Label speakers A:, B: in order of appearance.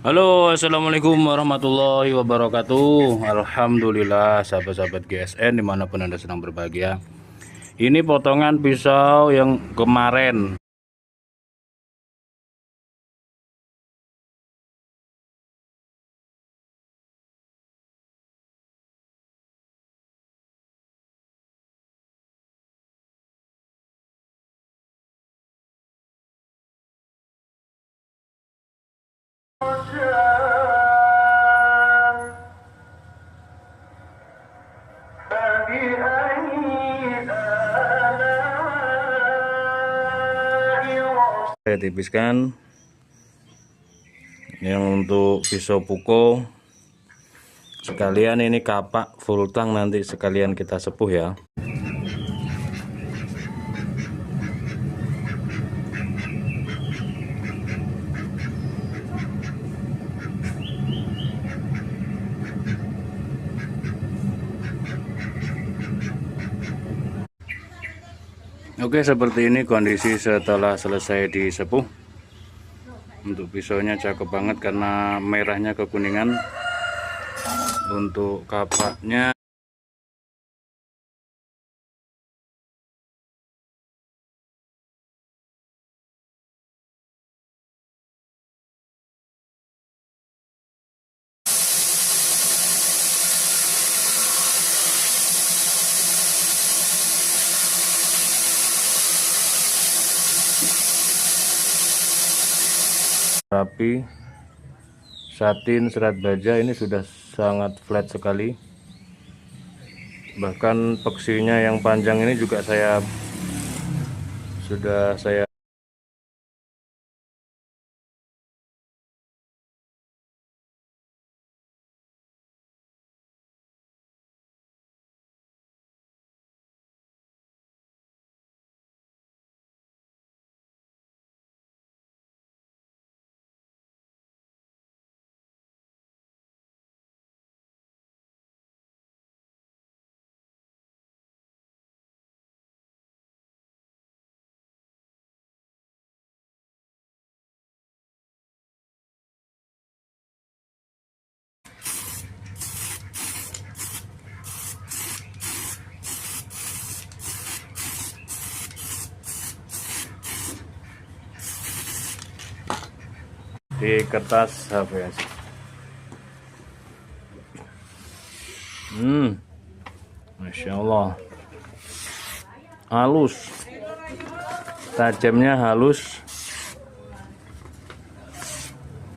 A: Halo, assalamualaikum warahmatullahi wabarakatuh. Alhamdulillah, sahabat-sahabat GSN dimanapun Anda sedang berbahagia. Ini potongan pisau yang kemarin. Saya tipiskan yang untuk pisau puko, sekalian ini kapak full tang nanti sekalian kita sepuh ya. Oke, seperti ini kondisi setelah selesai disepuh. Untuk pisaunya cakep banget karena merahnya kekuningan. Untuk kapaknya rapi, satin serat baja, ini sudah sangat flat sekali. Bahkan peksinya yang panjang ini juga sudah saya di kertas HVS. Masya Allah, halus, tajamnya halus.